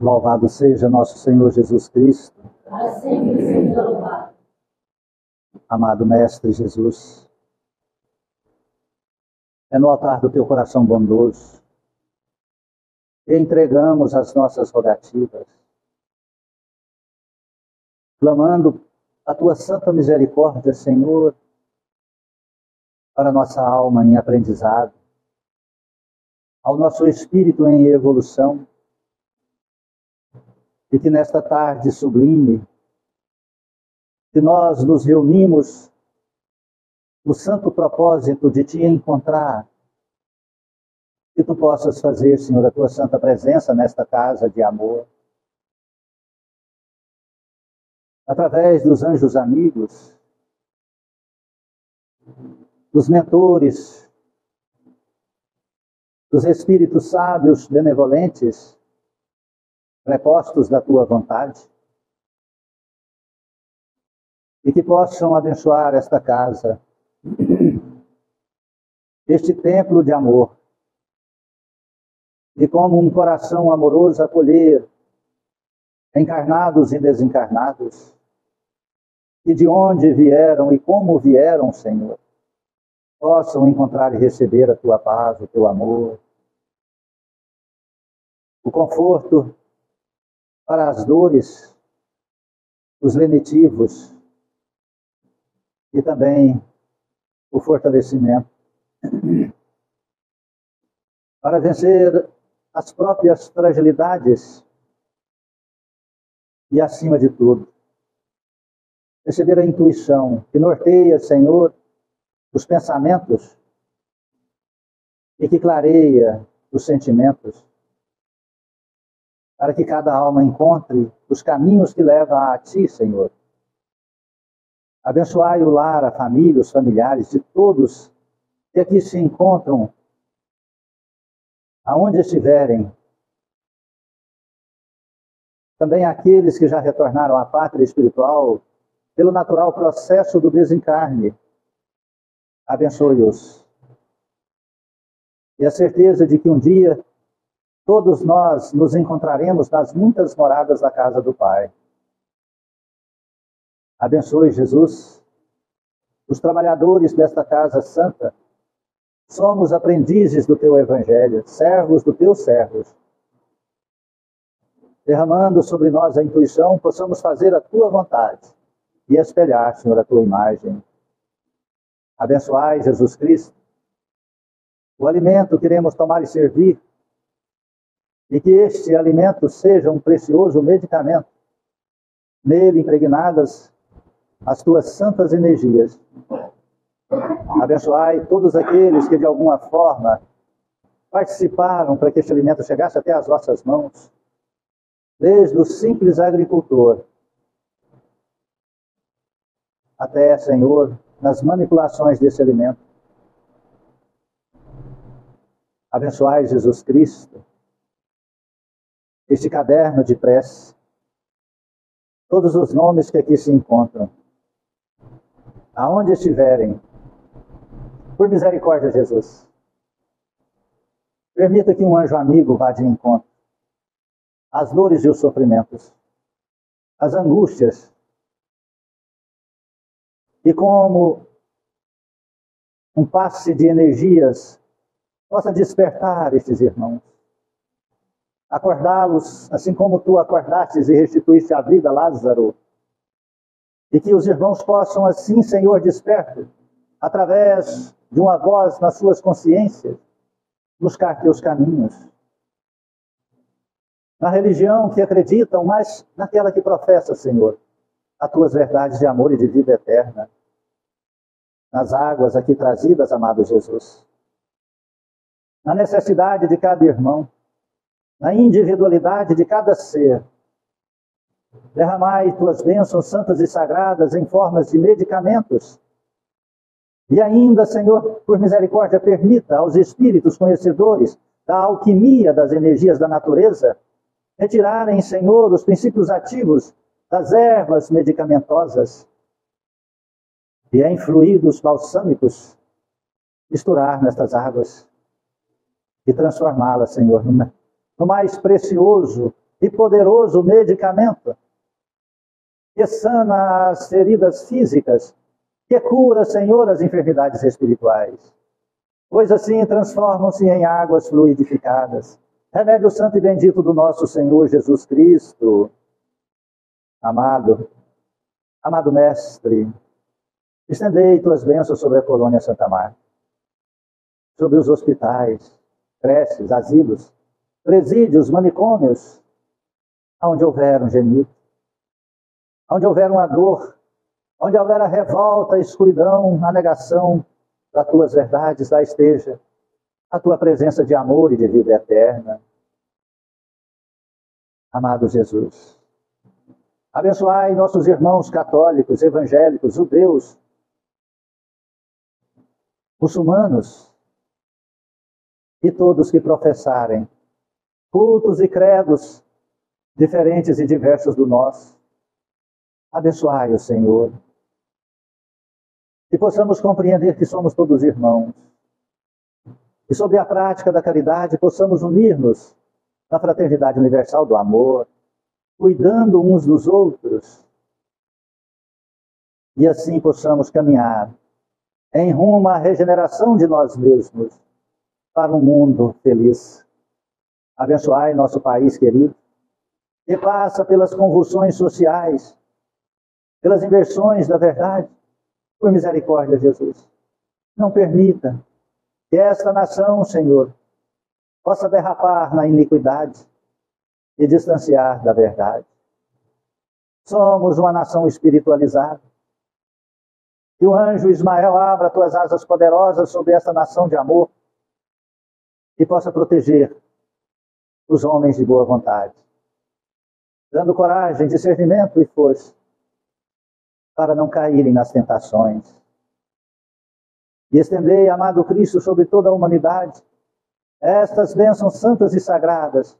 Louvado seja nosso Senhor Jesus Cristo. Para sempre seja louvado. Amado Mestre Jesus, é no altar do teu coração bondoso que entregamos as nossas rogativas, clamando a tua santa misericórdia, Senhor, para nossa alma em aprendizado, ao nosso espírito em evolução, e que nesta tarde sublime, que nós nos reunimos no santo propósito de te encontrar, que tu possas fazer, Senhor, a tua santa presença nesta casa de amor, através dos anjos amigos, dos mentores, dos espíritos sábios, benevolentes, prepostos da tua vontade, e que possam abençoar esta casa, este templo de amor, e como um coração amoroso acolher encarnados e desencarnados, e de onde vieram e como vieram, Senhor, possam encontrar e receber a tua paz, o teu amor, o conforto para as dores, os lenitivos e também o fortalecimento para vencer as próprias fragilidades e, acima de tudo, receber a intuição que norteia, Senhor, os pensamentos e que clareia os sentimentos, para que cada alma encontre os caminhos que levam a Ti, Senhor. Abençoai o lar, a família, os familiares de todos que aqui se encontram, aonde estiverem. Também aqueles que já retornaram à pátria espiritual pelo natural processo do desencarne. Abençoe-os. E a certeza de que um dia todos nós nos encontraremos nas muitas moradas da casa do Pai. Abençoe, Jesus, os trabalhadores desta casa santa. Somos aprendizes do teu evangelho, servos do teus servos. Derramando sobre nós a intuição, possamos fazer a tua vontade e espelhar, Senhor, a tua imagem. Abençoai, Jesus Cristo, o alimento que iremos tomar e servir, e que este alimento seja um precioso medicamento, nele impregnadas as tuas santas energias. Abençoai todos aqueles que de alguma forma participaram para que este alimento chegasse até as vossas mãos, desde o simples agricultor até, Senhor, nas manipulações desse alimento. Abençoai, Jesus Cristo, este caderno de prece, todos os nomes que aqui se encontram, aonde estiverem, por misericórdia, Jesus, permita que um anjo amigo vá de encontro às dores e os sofrimentos, às angústias, e como um passe de energias possa despertar estes irmãos, acordá-los, assim como tu acordastes e restituíste a vida a Lázaro, e que os irmãos possam assim, Senhor, desperto, através de uma voz nas suas consciências, buscar teus caminhos. Na religião que acreditam, mas naquela que professa, Senhor, as tuas verdades de amor e de vida eterna. Nas águas aqui trazidas, amado Jesus. Na necessidade de cada irmão, na individualidade de cada ser. Derramai tuas bênçãos santas e sagradas em formas de medicamentos. E ainda, Senhor, por misericórdia, permita aos espíritos conhecedores da alquimia das energias da natureza retirarem, Senhor, os princípios ativos das ervas medicamentosas e em fluidos balsâmicos misturar nestas águas e transformá-las, Senhor, no mais precioso e poderoso medicamento que sana as feridas físicas, que cura, Senhor, as enfermidades espirituais. Pois assim transformam-se em águas fluidificadas. Remédio santo e bendito do nosso Senhor Jesus Cristo. Amado Mestre, estendei tuas bênçãos sobre a colônia Santa Marta, sobre os hospitais, creches, asilos, presídios, manicômios, onde houver um gemido, onde houver uma dor, onde houver a revolta, a escuridão, a negação das tuas verdades, lá esteja a tua presença de amor e de vida eterna. Amado Jesus, abençoai nossos irmãos católicos, evangélicos, judeus, muçulmanos e todos que professarem cultos e credos diferentes e diversos do nosso. Abençoai o Senhor. Que possamos compreender que somos todos irmãos. E sobre a prática da caridade possamos unir-nos na fraternidade universal do amor, cuidando uns dos outros. E assim possamos caminhar em rumo à regeneração de nós mesmos para um mundo feliz. Abençoai nosso país querido, que passa pelas convulsões sociais, pelas inversões da verdade. Por misericórdia, Jesus, não permita que esta nação, Senhor, possa derrapar na iniquidade e distanciar da verdade. Somos uma nação espiritualizada. Que o anjo Ismael abra tuas asas poderosas sobre esta nação de amor e possa proteger os homens de boa vontade, dando coragem, discernimento e força para não caírem nas tentações. E estendei, amado Cristo, sobre toda a humanidade, estas bênçãos santas e sagradas,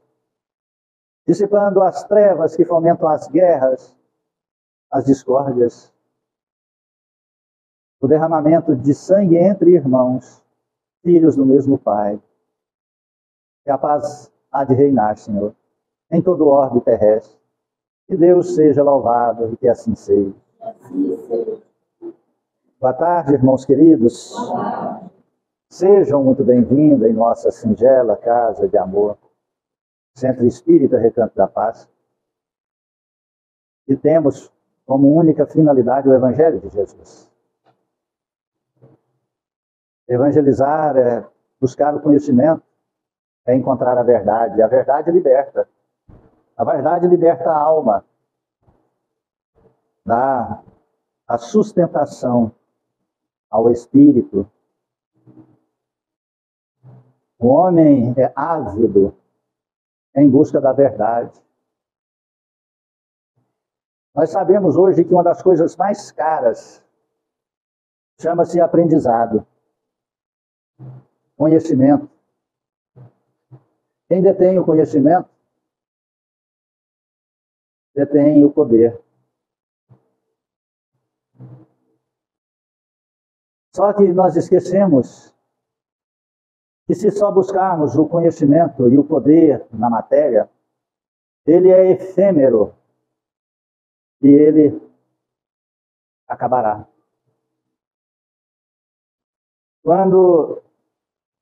dissipando as trevas que fomentam as guerras, as discórdias, o derramamento de sangue entre irmãos, filhos do mesmo Pai. Que a paz há de reinar, Senhor, em todo o orbe terrestre. Que Deus seja louvado e que assim seja. Boa tarde, irmãos queridos. Sejam muito bem-vindos em nossa singela casa de amor, Centro Espírita Recanto da Paz. E temos como única finalidade o Evangelho de Jesus. Evangelizar é buscar o conhecimento, é encontrar a verdade. A verdade liberta. A verdade liberta a alma. Dá a sustentação ao espírito. O homem é ávido em busca da verdade. Nós sabemos hoje que uma das coisas mais caras chama-se aprendizado, conhecimento. Quem detém o conhecimento detém o poder. Só que nós esquecemos que se só buscarmos o conhecimento e o poder na matéria, ele é efêmero e ele acabará. Quando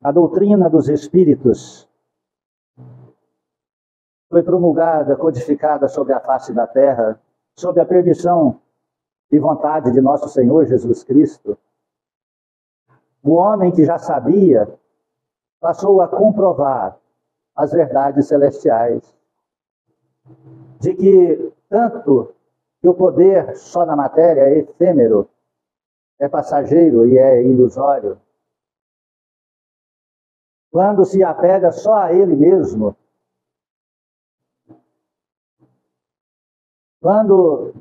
a doutrina dos Espíritos foi promulgada, codificada sobre a face da terra, sob a permissão e vontade de nosso Senhor Jesus Cristo, o homem que já sabia passou a comprovar as verdades celestiais, de que tanto que o poder só na matéria é efêmero, é passageiro e é ilusório. Quando se apega só a ele mesmo, quando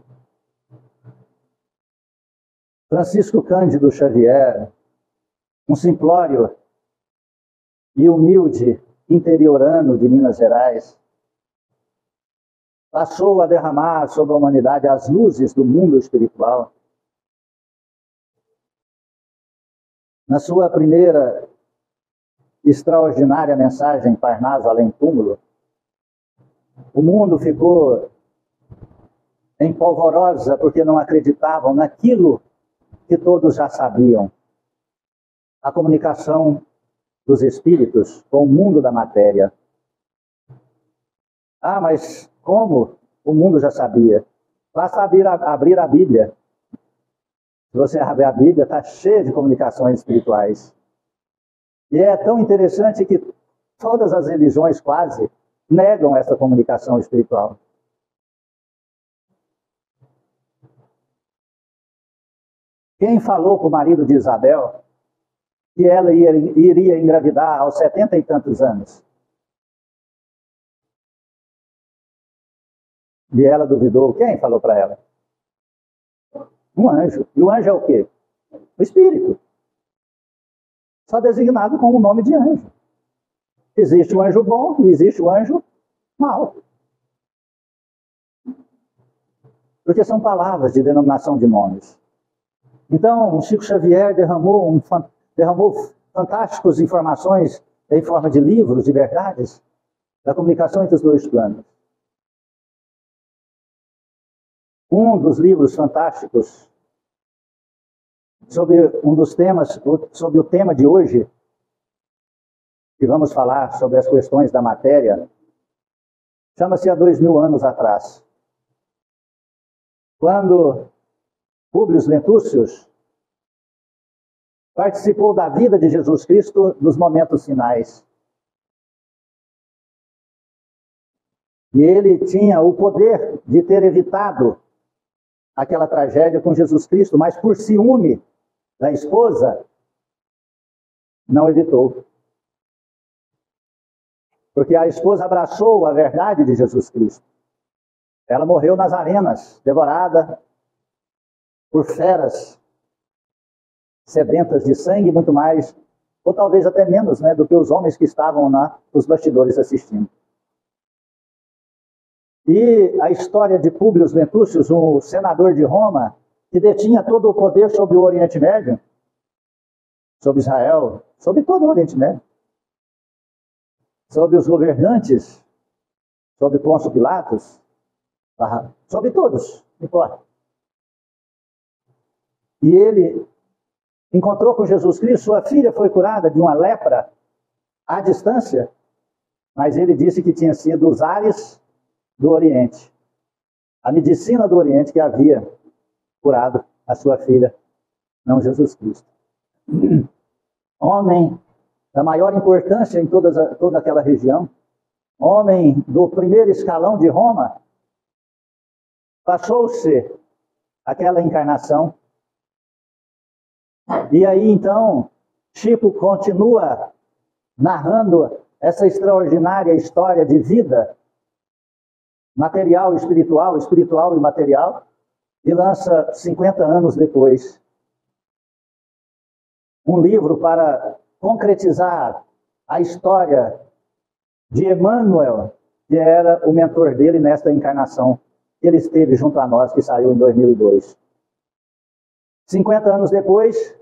Francisco Cândido Xavier, um simplório e humilde interiorano de Minas Gerais, passou a derramar sobre a humanidade as luzes do mundo espiritual. Na sua primeira extraordinária mensagem, Parnaso Além Túmulo, o mundo ficou em polvorosa porque não acreditavam naquilo que todos já sabiam. A comunicação dos espíritos com o mundo da matéria. Ah, mas como? O mundo já sabia. Basta abrir a Bíblia. Se você abrir a Bíblia, está cheia de comunicações espirituais. E é tão interessante que todas as religiões quase negam essa comunicação espiritual. Quem falou para o marido de Isabel que ela iria engravidar aos 70 e tantos anos? E ela duvidou. Quem falou para ela? Um anjo. E o anjo é o quê? O espírito. Só designado com o nome de anjo. Existe o anjo bom e existe o anjo mau. Porque são palavras de denominação de nomes. Então, o Chico Xavier derramou fantásticas informações em forma de livros, de verdades, da comunicação entre os dois planos. Um dos livros fantásticos sobre um dos temas, sobre o tema de hoje, que vamos falar sobre as questões da matéria, chama-se Há 2000 anos atrás. Quando Públio Lentúcios participou da vida de Jesus Cristo nos momentos finais. E ele tinha o poder de ter evitado aquela tragédia com Jesus Cristo, mas por ciúme da esposa, não evitou. Porque a esposa abraçou a verdade de Jesus Cristo. Ela morreu nas arenas, devorada por feras sedentas de sangue, muito mais, ou talvez até menos, né, do que os homens que estavam nos bastidores assistindo. E a história de Públio Lentúcios, um senador de Roma, que detinha todo o poder sobre o Oriente Médio, sobre Israel, sobre todo o Oriente Médio, sobre os governantes, sobre Pôncio Pilatos, sobre todos, não importa. E ele encontrou com Jesus Cristo, sua filha foi curada de uma lepra à distância, mas ele disse que tinha sido os ares do Oriente, a medicina do Oriente que havia curado a sua filha, não Jesus Cristo. Homem da maior importância em toda aquela região, homem do primeiro escalão de Roma, passou-se aquela encarnação. E aí então, Chico continua narrando essa extraordinária história de vida, material e espiritual, espiritual e material, e lança 50 anos depois um livro para concretizar a história de Emmanuel, que era o mentor dele nesta encarnação que ele esteve junto a nós, que saiu em 2002. 50 anos depois,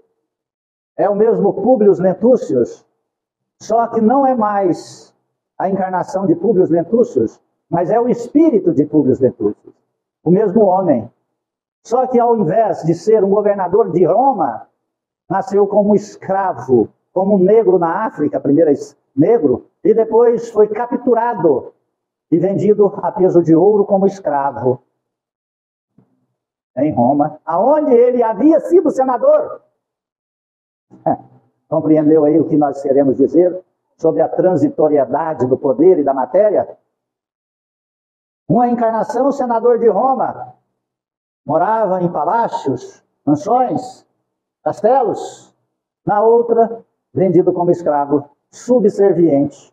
é o mesmo Públio Lentúcios, só que não é mais a encarnação de Públio Lentúcios, mas é o espírito de Públio Lentúcios, o mesmo homem. Só que ao invés de ser um governador de Roma, nasceu como escravo, como um negro na África, primeiro negro, e depois foi capturado e vendido a peso de ouro como escravo em Roma, aonde ele havia sido senador. Compreendeu aí o que nós queremos dizer sobre a transitoriedade do poder e da matéria? Uma encarnação, senador de Roma, morava em palácios, mansões, castelos. Na outra, vendido como escravo, subserviente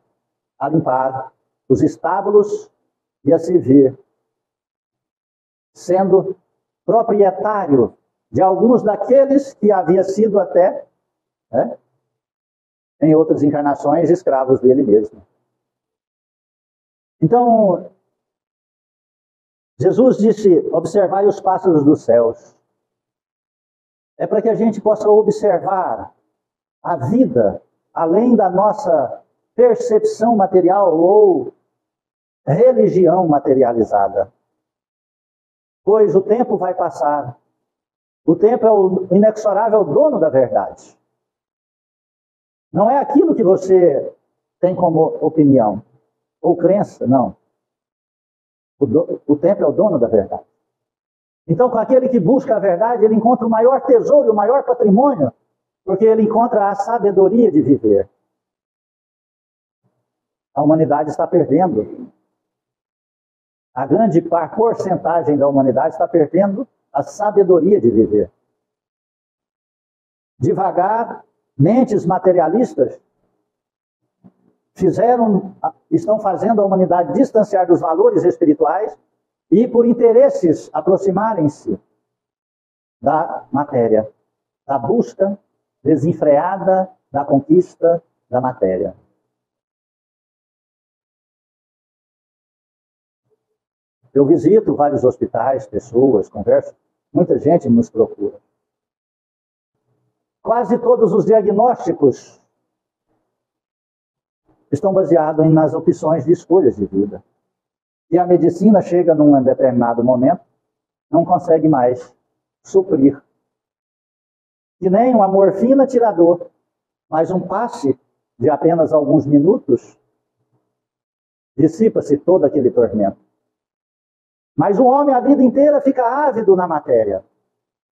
a limpar os estábulos e a servir, sendo proprietário de alguns daqueles que havia sido até, em outras encarnações, escravos dele mesmo. Então, Jesus disse, observai os pássaros dos céus. É para que a gente possa observar a vida, além da nossa percepção material ou religião materializada. Pois o tempo vai passar. O tempo é o inexorável dono da verdade. Não é aquilo que você tem como opinião ou crença, não. O tempo é o dono da verdade. Então, com aquele que busca a verdade, ele encontra o maior tesouro, o maior patrimônio, porque ele encontra a sabedoria de viver. A humanidade está perdendo. A grande porcentagem da humanidade está perdendo a sabedoria de viver. Devagar, mentes materialistas estão fazendo a humanidade distanciar dos valores espirituais e, por interesses, aproximarem-se da matéria, da busca desenfreada da conquista da matéria. Eu visito vários hospitais, pessoas, converso, muita gente nos procura. Quase todos os diagnósticos estão baseados nas opções de escolhas de vida. E a medicina chega num determinado momento, não consegue mais suprir. E nem uma morfina tira dor, mas um passe de apenas alguns minutos dissipa-se todo aquele tormento. Mas o homem a vida inteira fica ávido na matéria.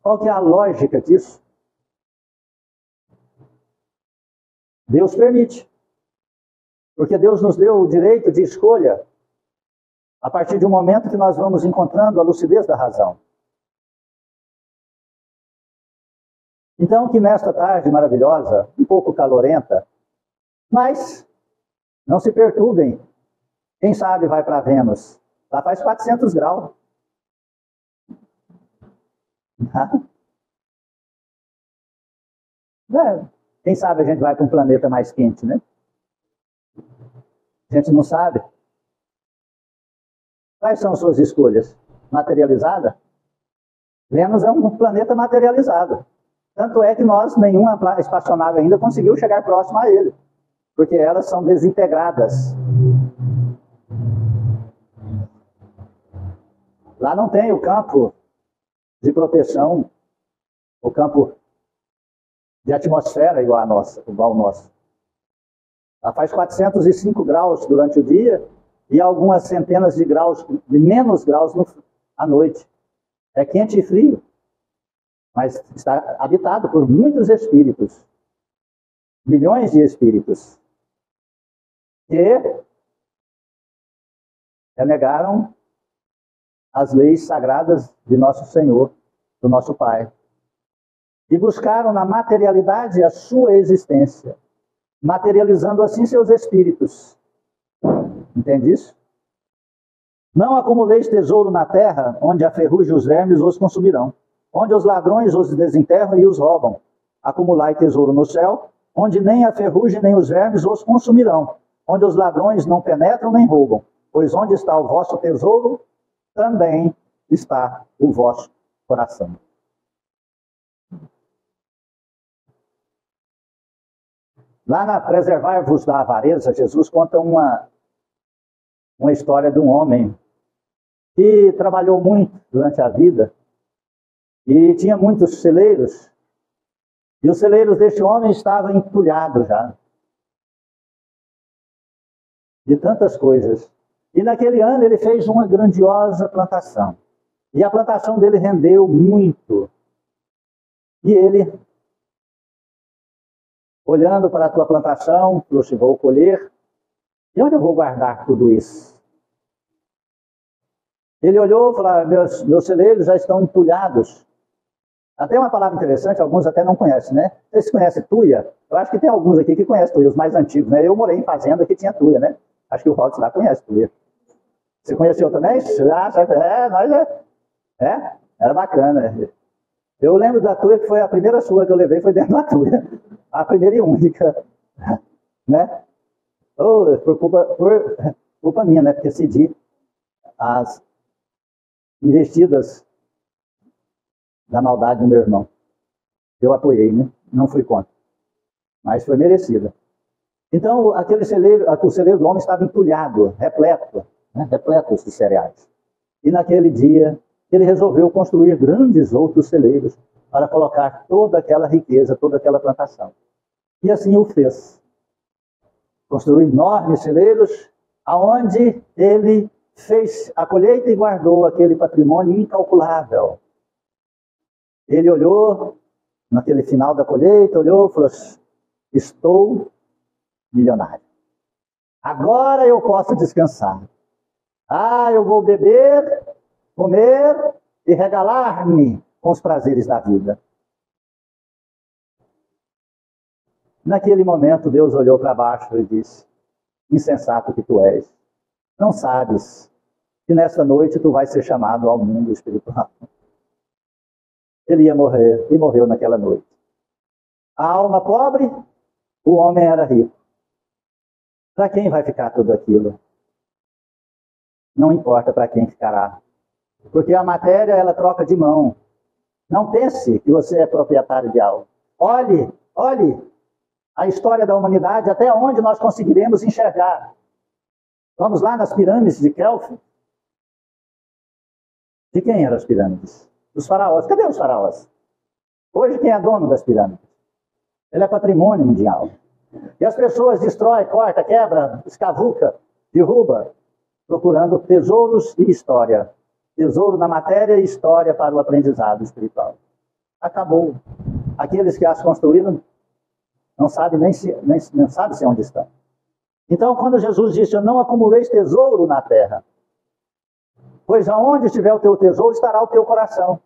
Qual que é a lógica disso? Deus permite. Porque Deus nos deu o direito de escolha a partir de um momento que nós vamos encontrando a lucidez da razão. Então, que nesta tarde maravilhosa, um pouco calorenta, mas não se perturbem. Quem sabe vai para Vênus. Lá faz 400 graus. Quem sabe a gente vai para um planeta mais quente, né? A gente não sabe. Quais são suas escolhas? Materializada? Vênus é um planeta materializado. Tanto é que nenhuma espaçonave ainda conseguiu chegar próximo a ele. Porque elas são desintegradas. Lá não tem o campo de proteção, o campo de atmosfera igual ao nosso. Lá faz 405 graus durante o dia e algumas centenas de graus, de menos graus à noite. É quente e frio, mas está habitado por muitos espíritos, milhões de espíritos, que renegaram as leis sagradas de nosso Senhor, do nosso Pai. E buscaram na materialidade a sua existência, materializando assim seus espíritos. Entende isso? Não acumuleis tesouro na terra, onde a ferrugem e os vermes os consumirão, onde os ladrões os desenterram e os roubam. Acumulai tesouro no céu, onde nem a ferrugem nem os vermes os consumirão, onde os ladrões não penetram nem roubam, pois onde está o vosso tesouro, também está o vosso coração. Lá na Preservar-vos da Avareza, Jesus conta uma história de um homem que trabalhou muito durante a vida e tinha muitos celeiros. E os celeiros deste homem estavam entulhados já de tantas coisas. E naquele ano ele fez uma grandiosa plantação. E a plantação dele rendeu muito. E ele, olhando para a tua plantação, falou assim, vou colher. E onde eu vou guardar tudo isso? Ele olhou e falou, meus celeiros já estão entulhados. Até uma palavra interessante, alguns até não conhecem, né? Vocês conhecem tuia? Eu acho que tem alguns aqui que conhecem tuia, os mais antigos, né? Eu morei em fazenda que tinha tuia, né? Acho que o Rods lá conhece tuia. Você conheceu também? Era bacana. Eu lembro da tuia que foi a primeira sua que eu levei, foi dentro da tuia. A primeira e única. Né? Por culpa minha, né? Porque cedi as investidas da maldade do meu irmão. Eu apoiei, né? Não fui contra. Mas foi merecida. Então, o celeiro do homem estava entulhado, repleto. né, repletos de cereais. E naquele dia, ele resolveu construir grandes outros celeiros para colocar toda aquela riqueza, toda aquela plantação. E assim o fez. Construiu enormes celeiros, aonde ele fez a colheita e guardou aquele patrimônio incalculável. Ele olhou, naquele final da colheita, olhou e falou: estou milionário. Agora eu posso descansar. Eu vou beber, comer e regalar-me com os prazeres da vida. Naquele momento, Deus olhou para baixo e disse: insensato que tu és, não sabes que nesta noite tu vais ser chamado ao mundo espiritual. Ele ia morrer, e morreu naquela noite. A alma pobre, o homem era rico. Para quem vai ficar tudo aquilo? Não importa para quem ficará. Porque a matéria, ela troca de mão. Não pense que você é proprietário de algo. Olhe a história da humanidade até onde nós conseguiremos enxergar. Vamos lá nas pirâmides de Khéops. De quem eram as pirâmides? Dos faraós. Cadê os faraós? Hoje quem é dono das pirâmides? Ele é patrimônio mundial. E as pessoas destroem, corta, quebra, escavuca, derruba, procurando tesouros e história. Tesouro na matéria e história para o aprendizado espiritual. Acabou. Aqueles que as construíram não sabem não sabem onde estão. Então, quando Jesus disse: eu não acumuleis tesouro na terra, pois aonde estiver o teu tesouro, estará o teu coração.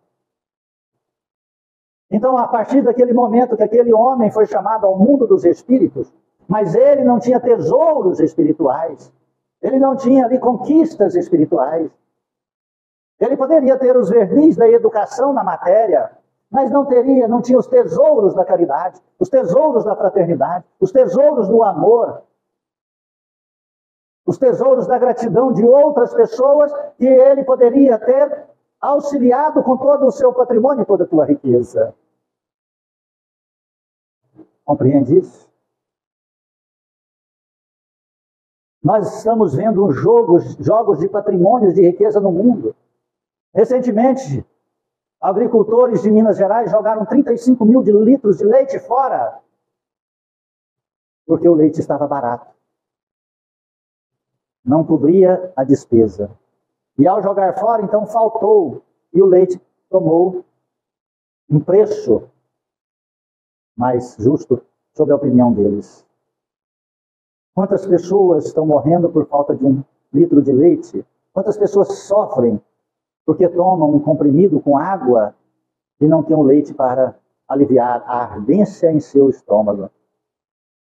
Então, a partir daquele momento que aquele homem foi chamado ao mundo dos espíritos, mas ele não tinha tesouros espirituais, ele não tinha ali conquistas espirituais. Ele poderia ter os verniz da educação na matéria, mas não tinha os tesouros da caridade, os tesouros da fraternidade, os tesouros do amor, os tesouros da gratidão de outras pessoas que ele poderia ter auxiliado com todo o seu patrimônio e toda a sua riqueza. Compreende isso? Nós estamos vendo jogos de patrimônios de riqueza no mundo. Recentemente, agricultores de Minas Gerais jogaram 35 mil litros de leite fora, porque o leite estava barato. Não cobria a despesa. E ao jogar fora, então faltou, e o leite tomou um preço mais justo, sob a opinião deles. Quantas pessoas estão morrendo por falta de 1 litro de leite? Quantas pessoas sofrem porque tomam um comprimido com água e não tem o leite para aliviar a ardência em seu estômago?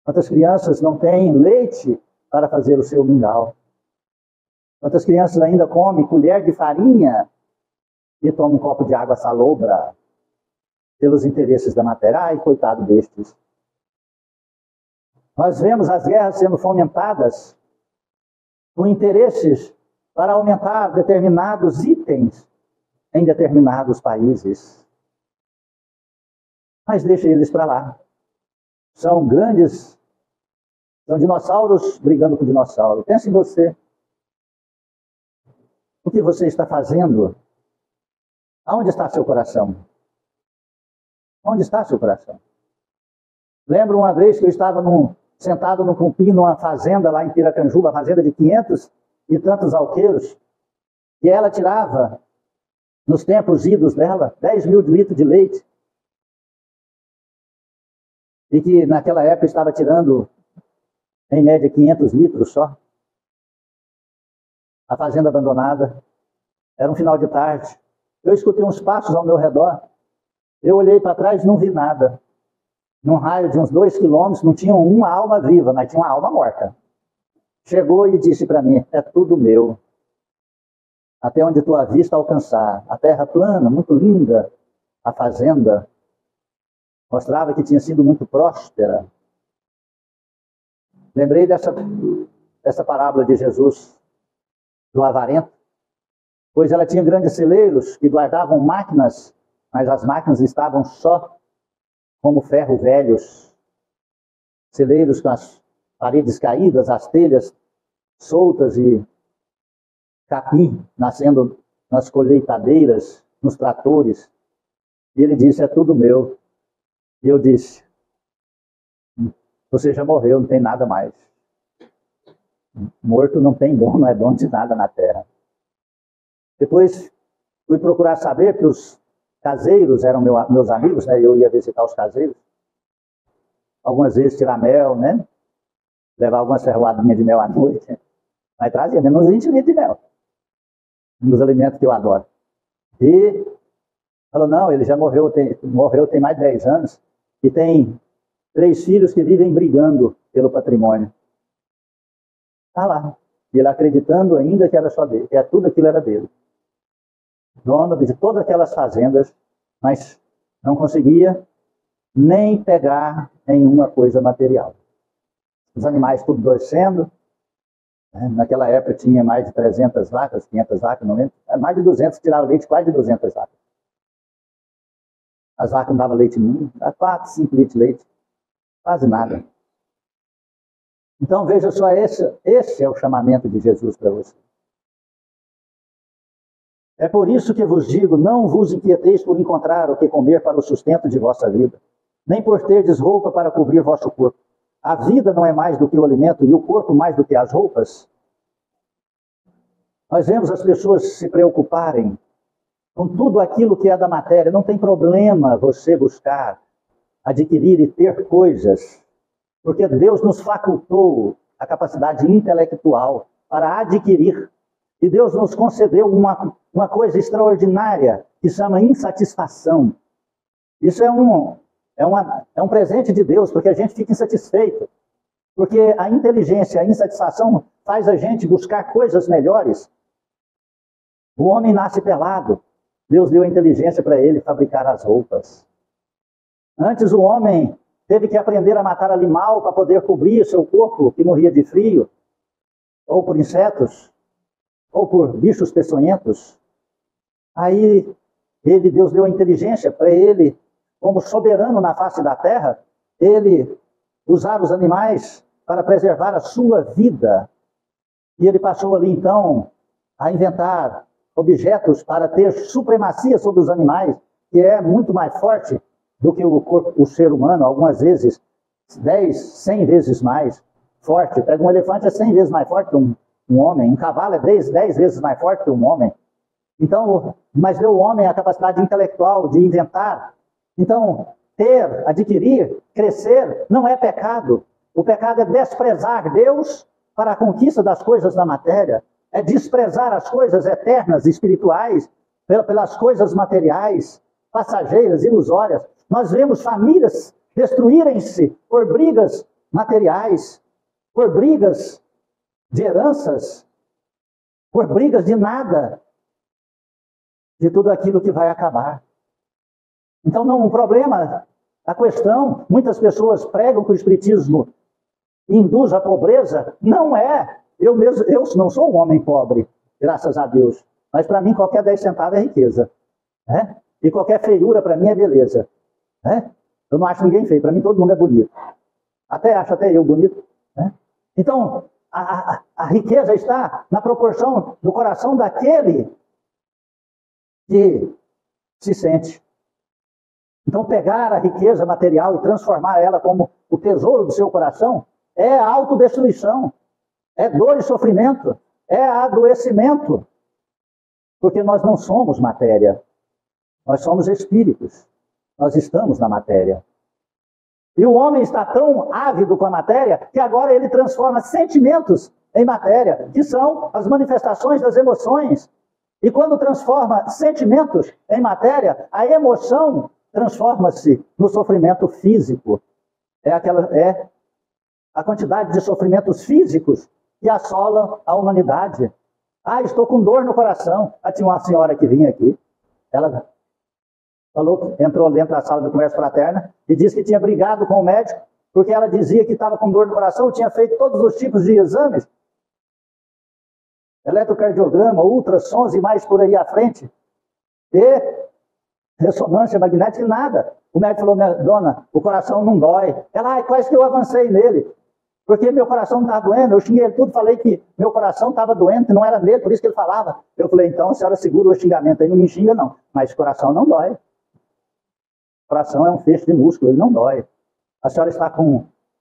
Quantas crianças não têm leite para fazer o seu mingau? Quantas crianças ainda comem colher de farinha e tomam um copo de água salobra pelos interesses da matéria? Ai, coitado destes. Nós vemos as guerras sendo fomentadas com interesses para aumentar determinados itens em determinados países. Mas deixa eles para lá. São dinossauros brigando com dinossauro. Pense em você. O que você está fazendo? Aonde está seu coração? Onde está seu coração? Lembro uma vez que eu estava sentado num cupim, numa fazenda lá em Piracanjuba, uma fazenda de 500 e tantos alqueiros, e ela tirava, nos tempos idos dela, 10 mil litros de leite, e que naquela época estava tirando, em média, 500 litros só. A fazenda abandonada, era um final de tarde, eu escutei uns passos ao meu redor, eu olhei para trás e não vi nada. Num raio de uns 2 quilômetros, não tinha uma alma viva, mas tinha uma alma morta. Chegou e disse para mim: é tudo meu. Até onde tua vista alcançar. A terra plana, muito linda. A fazenda mostrava que tinha sido muito próspera. Lembrei dessa parábola de Jesus, do avarento, pois ela tinha grandes celeiros que guardavam máquinas, mas as máquinas estavam só como ferro velhos, celeiros com as paredes caídas, as telhas soltas e capim nascendo nas colheitadeiras, nos tratores. E ele disse, é tudo meu. E eu disse, você já morreu, não tem nada mais. Morto não tem dono, não é dono de nada na terra. Depois fui procurar saber que os caseiros eram meus amigos, né? Eu ia visitar os caseiros. Algumas vezes tirar mel, né? Levar algumas ferroadinhas de mel à noite. Mas trazia menos 20 litros de mel. Um dos alimentos que eu adoro. E falou, não, ele já morreu tem mais de 10 anos. E tem 3 filhos que vivem brigando pelo patrimônio. Está lá. E ele acreditando ainda que era só dele, que tudo aquilo era dele. Dono de todas aquelas fazendas, mas não conseguia nem pegar nenhuma coisa material. Os animais tudo adoecendo. Naquela época tinha mais de 300 vacas, 500 vacas, não lembro. Mais de 200, tiraram leite, quase de 200 vacas. As vacas não davam leite nenhum, 4, 5 litros de leite. Quase nada. Então veja só, esse é o chamamento de Jesus para você. É por isso que vos digo, não vos inquieteis por encontrar o que comer para o sustento de vossa vida, nem por terdes roupa para cobrir vosso corpo. A vida não é mais do que o alimento e o corpo mais do que as roupas. Nós vemos as pessoas se preocuparem com tudo aquilo que é da matéria. Não tem problema você buscar, adquirir e ter coisas, porque Deus nos facultou a capacidade intelectual para adquirir. E Deus nos concedeu uma coisa extraordinária que se chama insatisfação. Isso é um presente de Deus, porque a gente fica insatisfeito. Porque a inteligência, a insatisfação faz a gente buscar coisas melhores. O homem nasce pelado. Deus deu a inteligência para ele fabricar as roupas. Antes o homem teve que aprender a matar animal para poder cobrir o seu corpo, que morria de frio, ou por insetos, ou por bichos peçonhentos. Aí Deus deu a inteligência para ele, como soberano na face da terra, ele usar os animais para preservar a sua vida. E ele passou ali então a inventar objetos para ter supremacia sobre os animais, que é muito mais forte do que o ser humano, algumas vezes 10, 100 vezes mais forte. Pega um elefante, é 100 vezes mais forte que um homem. Um cavalo é 10 vezes mais forte que um homem. Então, mas deu ao homem a capacidade intelectual de inventar. Então, ter, adquirir, crescer, não é pecado. O pecado é desprezar Deus para a conquista das coisas da matéria. É desprezar as coisas eternas, espirituais, pelas coisas materiais, passageiras, ilusórias. Nós vemos famílias destruírem-se por brigas materiais, por brigas de heranças, por brigas de nada, de tudo aquilo que vai acabar. Então, não, um problema, a questão, muitas pessoas pregam que o espiritismo induz a pobreza. Não é. Eu não sou um homem pobre, graças a Deus. Mas para mim, qualquer 10 centavos é riqueza. Né? E qualquer feiura para mim é beleza. Né? Eu não acho ninguém feio, para mim todo mundo é bonito. Acho até eu bonito. Né? Então, a riqueza está na proporção do coração daquele que se sente. Então, pegar a riqueza material e transformar ela como o tesouro do seu coração é autodestruição, é dor e sofrimento, é adoecimento. Porque nós não somos matéria, nós somos espíritos, nós estamos na matéria. E o homem está tão ávido com a matéria que agora ele transforma sentimentos em matéria, que são as manifestações das emoções. E quando transforma sentimentos em matéria, a emoção transforma-se no sofrimento físico. É a quantidade de sofrimentos físicos que assolam a humanidade. Estou com dor no coração. Tinha uma senhora que vinha aqui, ela entrou dentro da sala do comércio fraterna e disse que tinha brigado com o médico, porque ela dizia que estava com dor no coração, tinha feito todos os tipos de exames, eletrocardiograma, ultrassons e mais por aí à frente, e ressonância magnética e nada. O médico falou, dona, o coração não dói. Ela, quase que eu avancei nele. Porque meu coração não estava doendo. Eu xinguei ele tudo, falei que meu coração estava doendo, que não era dele, por isso que ele falava. Eu falei, então a senhora segura o xingamento aí, não me xinga não. Mas o coração não dói. O coração é um feixe de músculo, ele não dói. A senhora está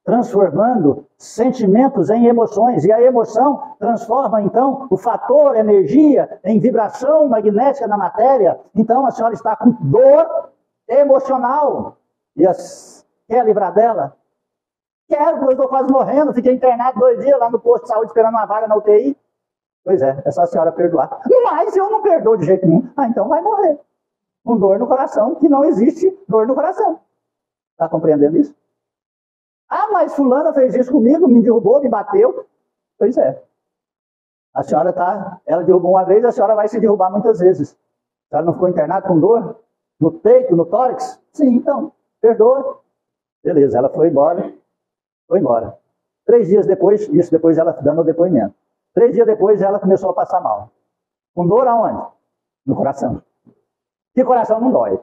transformando sentimentos em emoções. E a emoção transforma, então, o fator energia em vibração magnética na matéria. Então a senhora está com dor emocional. E quer livrar dela? Quero, porque eu estou quase morrendo. Fiquei internado 2 dias lá no posto de saúde esperando uma vaga na UTI. Pois é só a senhora perdoar. Mas eu não perdoo de jeito nenhum. Então vai morrer. Com dor no coração, que não existe dor no coração. Está compreendendo isso? Mas fulana fez isso comigo, me derrubou, me bateu. Pois é. A senhora ela derrubou uma vez, a senhora vai se derrubar muitas vezes. A senhora não ficou internada com dor? No peito, no tórax? Sim, então, perdoa. Beleza, ela foi embora. 3 dias depois, isso depois ela dando o depoimento. 3 dias depois ela começou a passar mal. Com dor aonde? No coração. Que coração não dói.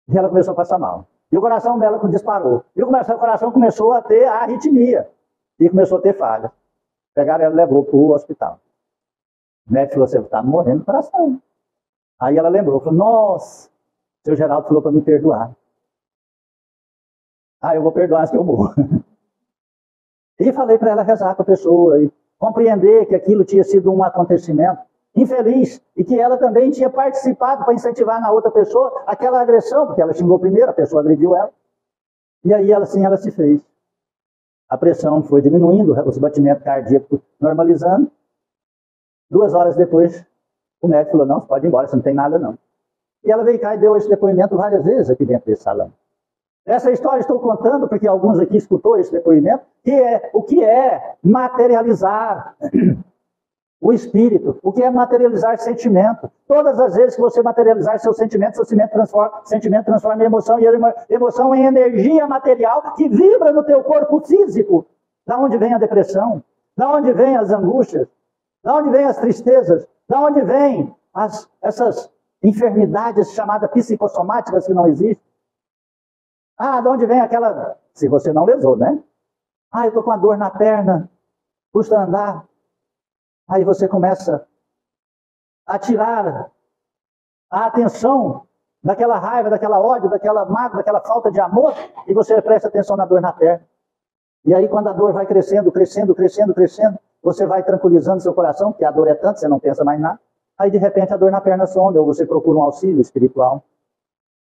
E ela começou a passar mal. E o coração dela disparou. E o coração começou a ter arritmia. E começou a ter falha. Pegaram ela e levou para o hospital. O médico falou, você está morrendo do coração. Aí ela lembrou, falou, nossa, o seu Geraldo falou para me perdoar. Eu vou perdoar antes que eu morro. E falei para ela rezar com a pessoa e compreender que aquilo tinha sido um acontecimento infeliz e que ela também tinha participado para incentivar na outra pessoa aquela agressão, porque ela xingou primeiro, a pessoa agrediu ela. E aí ela se fez. A pressão foi diminuindo, os batimentos cardíacos normalizando. 2 horas depois, o médico falou, não, você pode ir embora, você não tem nada não. E ela veio cá e deu esse depoimento várias vezes aqui dentro desse salão. Essa história estou contando porque alguns aqui escutou esse depoimento, o que é materializar o espírito, o que é materializar sentimento. Todas as vezes que você materializar seu sentimento transforma em emoção, e a emoção em energia material que vibra no teu corpo físico. Da onde vem a depressão? Da onde vem as angústias? Da onde vem as tristezas? Da onde vem essas enfermidades chamadas psicossomáticas que não existem? De onde vem aquela... Se você não lesou, né? Eu estou com a dor na perna, custa andar. Aí você começa a tirar a atenção daquela raiva, daquela ódio, daquela mágoa, daquela falta de amor, e você presta atenção na dor na perna. E aí quando a dor vai crescendo, você vai tranquilizando seu coração, porque a dor é tanta, você não pensa mais nada. Aí de repente a dor na perna some, ou você procura um auxílio espiritual,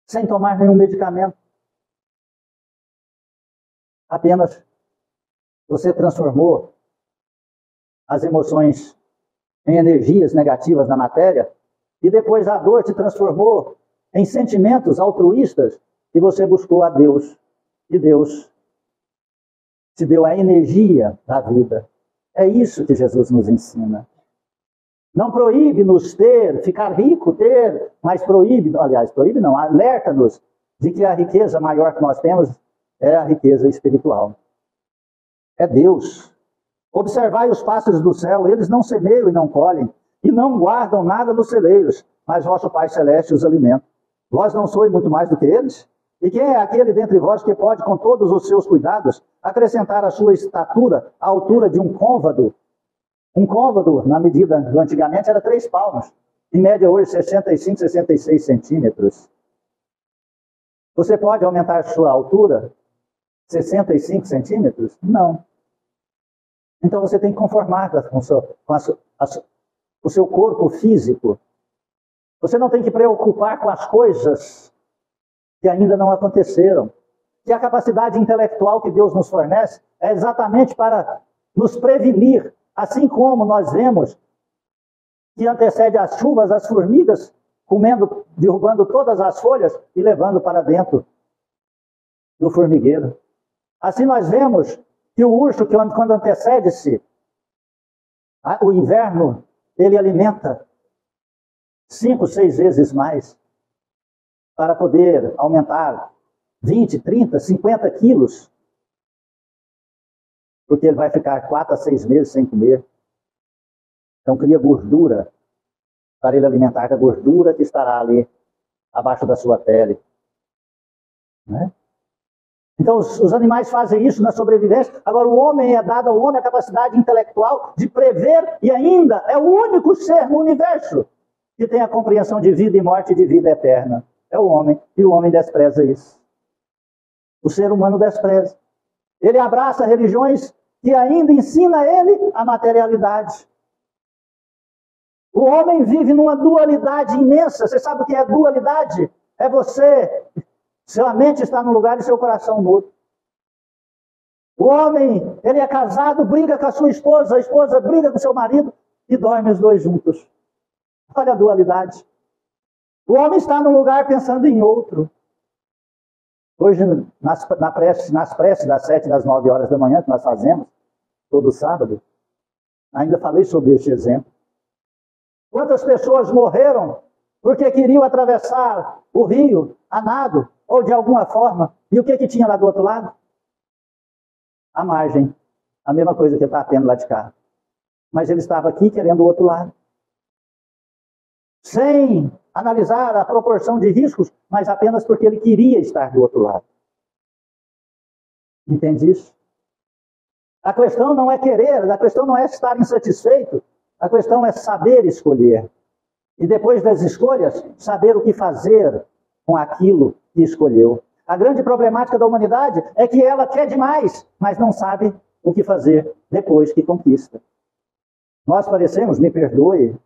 sem tomar nenhum medicamento. Apenas você transformou as emoções em energias negativas na matéria, e depois a dor te transformou em sentimentos altruístas, e você buscou a Deus, e Deus te deu a energia da vida. É isso que Jesus nos ensina. Não proíbe-nos ficar rico, mas proíbe não, alerta-nos de que a riqueza maior que nós temos é a riqueza espiritual. É Deus. Observai os pássaros do céu, eles não semeiam e não colhem, e não guardam nada nos celeiros, mas vosso Pai Celeste os alimenta. Vós não sois muito mais do que eles? E quem é aquele dentre vós que pode, com todos os seus cuidados, acrescentar a sua estatura à altura de um côvado? Um côvado, na medida do antigamente, era 3 palmos. Em média hoje, 65, 66 centímetros. Você pode aumentar sua altura 65 centímetros? Não. Então você tem que conformar com o seu corpo físico. Você não tem que preocupar com as coisas que ainda não aconteceram. Que a capacidade intelectual que Deus nos fornece é exatamente para nos prevenir. Assim como nós vemos que antecede as chuvas, as formigas comendo, derrubando todas as folhas e levando para dentro do formigueiro. Assim nós vemos que o urso, quando antecede-se o inverno, ele alimenta 5, 6 vezes mais para poder aumentar 20, 30, 50 quilos. Porque ele vai ficar 4 a 6 meses sem comer. Então cria gordura para ele alimentar a gordura que estará ali abaixo da sua pele. Né? Então, os animais fazem isso na sobrevivência. Agora, o homem é dado ao homem a capacidade intelectual de prever e ainda é o único ser no universo que tem a compreensão de vida e morte e de vida eterna. É o homem, e o homem despreza isso. O ser humano despreza. Ele abraça religiões que ainda ensinam a ele a materialidade. O homem vive numa dualidade imensa. Você sabe o que é dualidade? É você... Sua mente está num lugar e seu coração no outro. O homem, ele é casado, briga com a sua esposa, a esposa briga com o seu marido e dorme os dois juntos. Olha a dualidade. O homem está num lugar pensando em outro. Hoje, nas preces das 7 das 9 horas da manhã, que nós fazemos, todo sábado, ainda falei sobre este exemplo. Quantas pessoas morreram porque queriam atravessar o rio a nado, ou de alguma forma, e o que tinha lá do outro lado? A margem, a mesma coisa que ele está tendo lá de cá. Mas ele estava aqui querendo o outro lado. Sem analisar a proporção de riscos, mas apenas porque ele queria estar do outro lado. Entende isso? A questão não é querer, a questão não é estar insatisfeito, a questão é saber escolher. E depois das escolhas, saber o que fazer com aquilo que escolheu. A grande problemática da humanidade é que ela quer demais, mas não sabe o que fazer depois que conquista. Nós parecemos, me perdoe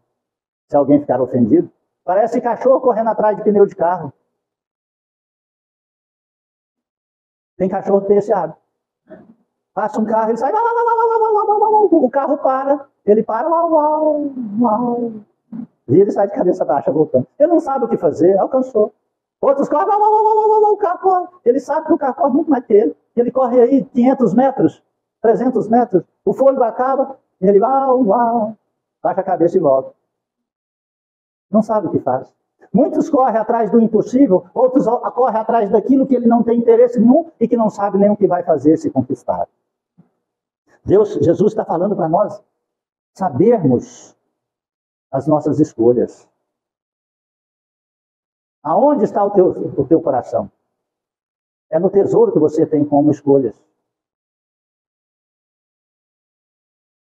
se alguém ficar ofendido, parece cachorro correndo atrás de pneu de carro. Tem cachorro que tem esse hábito. Passa um carro, ele sai, o carro para, ele para, e ele sai de cabeça baixa voltando. Ele não sabe o que fazer, alcançou. Outros correm, o carro corre. Ele sabe que o carro corre muito mais que ele. Ele corre aí 500 metros, 300 metros, o fôlego acaba, e ele baixa a cabeça e volta. Não sabe o que faz. Muitos correm atrás do impossível, outros correm atrás daquilo que ele não tem interesse nenhum e que não sabe nem o que vai fazer se conquistar. Jesus está falando para nós sabermos as nossas escolhas. Aonde está o teu coração? É no tesouro que você tem como escolhas.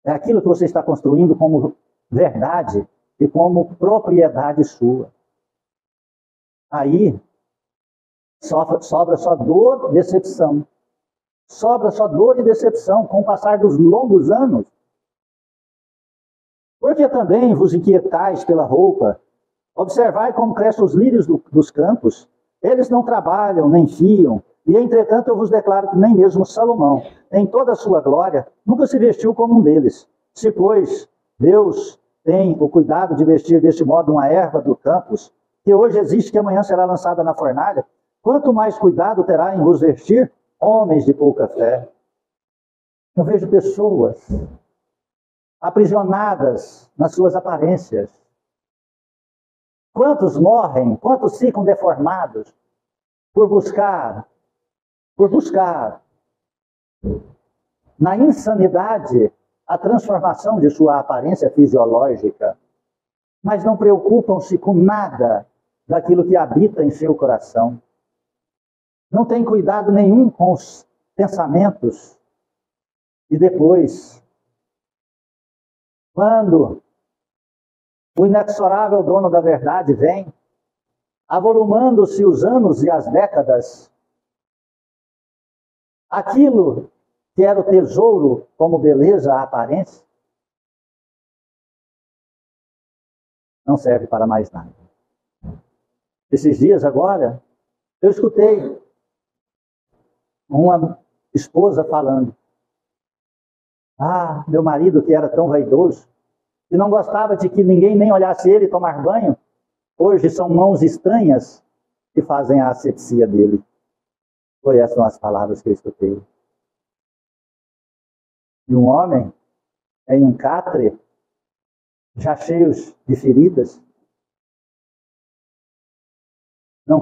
É aquilo que você está construindo como verdade e como propriedade sua. Aí, sobra só dor, decepção. Sobra só dor e decepção com o passar dos longos anos. Porque também vos inquietais pela roupa. Observai como crescem os lírios dos campos. Eles não trabalham, nem fiam. E, entretanto, eu vos declaro que nem mesmo Salomão, em toda a sua glória, nunca se vestiu como um deles. Se, pois, Deus tem o cuidado de vestir deste modo uma erva do campo, que hoje existe, que amanhã será lançada na fornalha, quanto mais cuidado terá em vos vestir, homens de pouca fé. Eu vejo pessoas aprisionadas nas suas aparências. Quantos morrem, quantos ficam deformados por buscar na insanidade a transformação de sua aparência fisiológica, mas não preocupam-se com nada daquilo que habita em seu coração. Não tem cuidado nenhum com os pensamentos. E depois, quando o inexorável dono da verdade vem, avolumando-se os anos e as décadas, aquilo que era o tesouro como beleza, a aparência, não serve para mais nada. Esses dias agora, eu escutei uma esposa falando: meu marido que era tão vaidoso, e não gostava de que ninguém nem olhasse ele tomar banho, hoje são mãos estranhas que fazem a asepsia dele. Foi essas são as palavras que eu escutei. E um homem em um catre, já cheios de feridas, não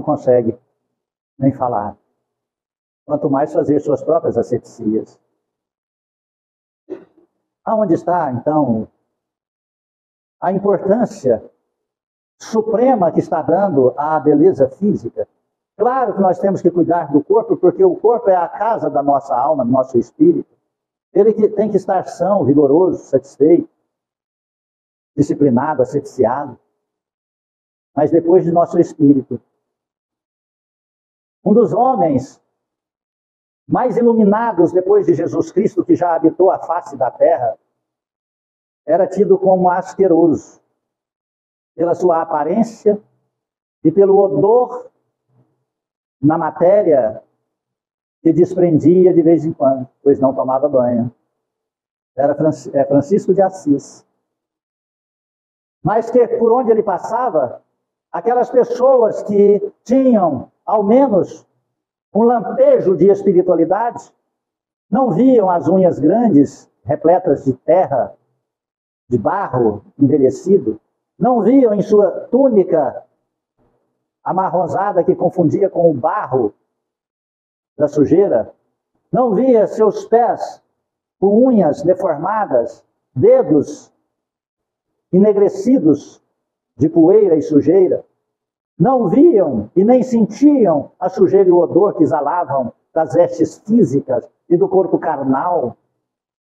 consegue nem falar. Quanto mais fazer suas próprias asepsias. Aonde está, então, a importância suprema que está dando à beleza física? Claro que nós temos que cuidar do corpo, porque o corpo é a casa da nossa alma, do nosso espírito. Ele tem que estar são, vigoroso, satisfeito, disciplinado, asepsiado. Mas depois de nosso espírito. Um dos homens mais iluminados depois de Jesus Cristo, que já habitou a face da terra, era tido como asqueroso, pela sua aparência e pelo odor na matéria que desprendia de vez em quando, pois não tomava banho. Era Francisco de Assis. Mas que por onde ele passava, aquelas pessoas que tinham, ao menos, um lampejo de espiritualidade, não viam as unhas grandes, repletas de terra, de barro envelhecido, não viam em sua túnica amarronzada que confundia com o barro da sujeira, não via seus pés com unhas deformadas, dedos enegrecidos de poeira e sujeira, não viam e nem sentiam a sujeira e o odor que exalavam das vestes físicas e do corpo carnal.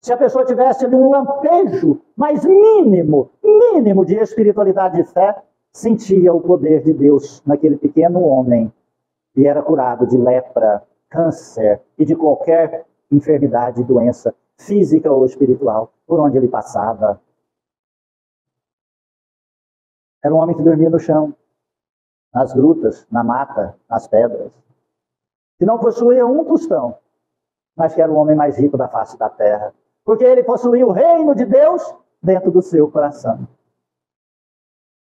Se a pessoa tivesse ali um lampejo mais mínimo de espiritualidade e fé, sentia o poder de Deus naquele pequeno homem e era curado de lepra, câncer e de qualquer enfermidade e doença física ou espiritual por onde ele passava. Era um homem que dormia no chão, nas grutas, na mata, nas pedras. Que não possuía um tostão, mas que era o homem mais rico da face da terra. Porque ele possuía o reino de Deus dentro do seu coração.